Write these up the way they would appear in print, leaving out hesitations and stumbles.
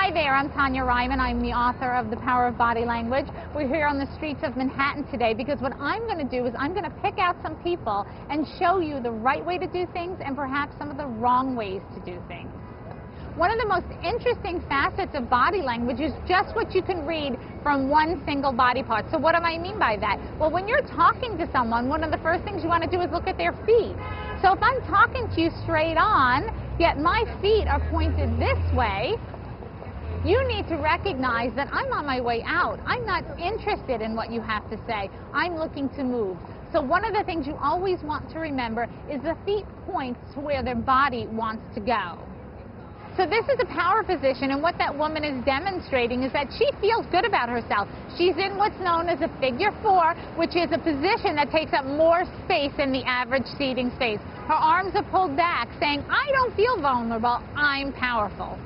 Hi there, I'm Tonya Reiman. I'm the author of The Power of Body Language. We're here on the streets of Manhattan today because what I'm going to do is I'm going to pick out some people and show you the right way to do things and perhaps some of the wrong ways to do things. One of the most interesting facets of body language is just what you can read from one single body part. So what do I mean by that? Well, when you're talking to someone, one of the first things you want to do is look at their feet. So if I'm talking to you straight on, yet my feet are pointed this way, you need to recognize that I'm on my way out. I'm not interested in what you have to say. I'm looking to move. So one of the things you always want to remember is the feet point to where their body wants to go. So this is a power position, and what that woman is demonstrating is that she feels good about herself. She's in what's known as a figure 4, which is a position that takes up more space than the average seating space. Her arms are pulled back, saying, I don't feel vulnerable, I'm powerful.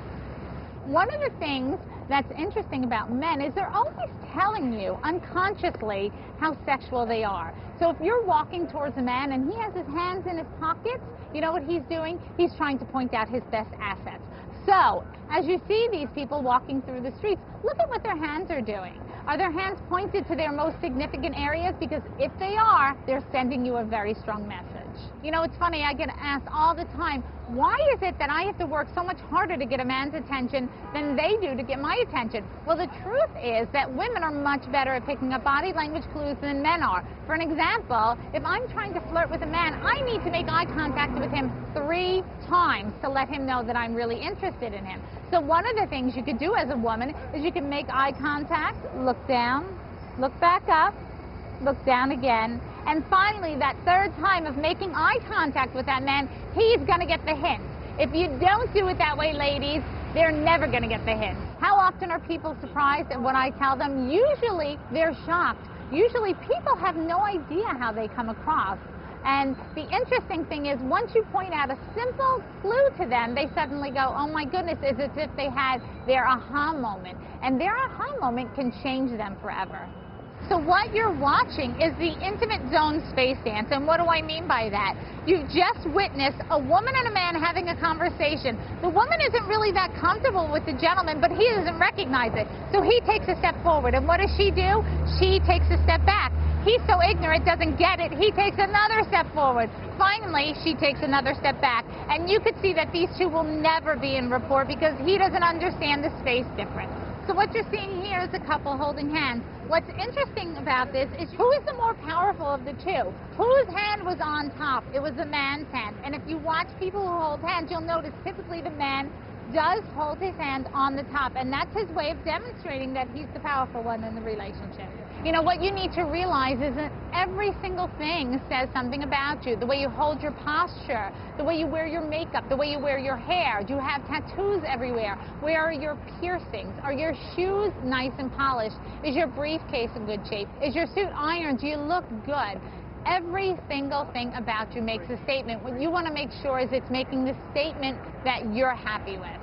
One of the things that's interesting about men is they're always telling you unconsciously how sexual they are. So if you're walking towards a man and he has his hands in his pockets, you know what he's doing? He's trying to point out his best assets. So as you see these people walking through the streets, look at what their hands are doing. Are their hands pointed to their most significant areas? Because if they are, they're sending you a very strong message. You know, it's funny, I get asked all the time, why is it that I have to work so much harder to get a man's attention than they do to get my attention? Well, the truth is that women are much better at picking up body language clues than men are. For an example, if I'm trying to flirt with a man, I need to make eye contact with him 3 times to let him know that I'm really interested in him. So one of the things you could do as a woman is you can make eye contact, look down, look back up, look down again, and finally that 3rd time of making eye contact with that man, he's going to get the hint. If you don't do it that way, ladies, they're never going to get the hint. How often are people surprised at what I tell them? Usually they're shocked. Usually people have no idea how they come across. And the interesting thing is, once you point out a simple clue to them, they suddenly go, oh my goodness, it's as if they had their aha moment. And their aha moment can change them forever. So what you're watching is the intimate zone space dance. And what do I mean by that? You've just witnessed a woman and a man having a conversation. The woman isn't really that comfortable with the gentleman, but he doesn't recognize it. So he takes a step forward. And what does she do? She takes a step back. He's so ignorant, doesn't get it. He takes another step forward. Finally, she takes another step back. And you could see that these two will never be in rapport because he doesn't understand the space difference. So what you're seeing here is a couple holding hands. What's interesting about this is who is the more powerful of the two? Whose hand was on top? It was the man's hand. And if you watch people who hold hands, you'll notice typically the man does hold his hand on the top. And that's his way of demonstrating that he's the powerful one in the relationship. You know, what you need to realize is that every single thing says something about you. The way you hold your posture, the way you wear your makeup, the way you wear your hair. Do you have tattoos everywhere? Where are your piercings? Are your shoes nice and polished? Is your briefcase in good shape? Is your suit ironed? Do you look good? Every single thing about you makes a statement. What you want to make sure is it's making the statement that you're happy with.